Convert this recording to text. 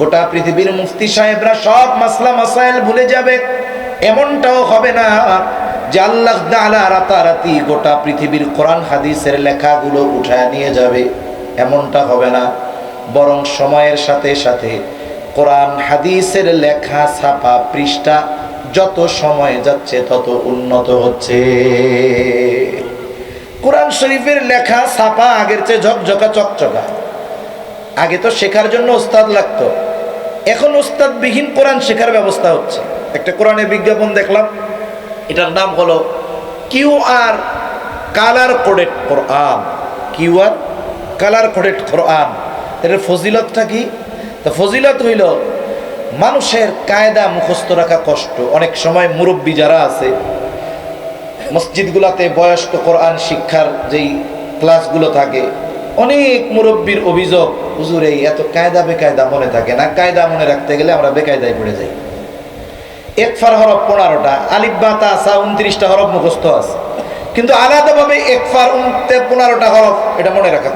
গোটা পৃথিবীর মুফতি সাহেবরা সব মাসলা মাসাইল ভুলে যাবে, এমনটাও হবে না যে আল্লাহ তাআলা রাতারাতি গোটা পৃথিবীর কোরআন হাদিসের লেখাগুলো উঠায় নিয়ে যাবে, এমনটা হবে না। বরং সময়ের সাথে সাথে কোরআন হাদিসের লেখা ছাপা পৃষ্ঠা যত সময় যাচ্ছে তত উন্নত হচ্ছে। কোরআন শরীফের লেখা ছাপা আগের চেয়ে ঝকঝকা চকচকা। আগে তো শেখার জন্য ওস্তাদ লাগতো, এখন ওস্তাদবিহীন কোরআন শেখার ব্যবস্থা হচ্ছে। একটা কোরআনের বিজ্ঞাপন দেখলাম, এটার নাম হলো কিউআর কালার কোডেড কোরআন। কিউআর কালার কোডেড কোরআন। এর ফজিলতটা কি? তো ফজিলত হইল মানুষের কায়দা মুখস্থ রাখা কষ্ট। অনেক সময় মুরব্বী যারা আছে মসজিদগুলোতে বয়স্ক কোরআন শিক্ষার যেই ক্লাসগুলো থাকে, অনেক মুরব্বীর অভিযোগ, হুজুর এই এত কায়দা বেকায়দা মনে থাকে না, কায়দা মনে রাখতে গেলে আমরা বেকায়দায় পড়ে যাই। একফার হরফ 15টা, আলিফ বা তা সা 29টা হরফ মুখস্থ আছে, কিন্তু আলাদাভাবে একফার 15টা হরফ এটা মনে রাখা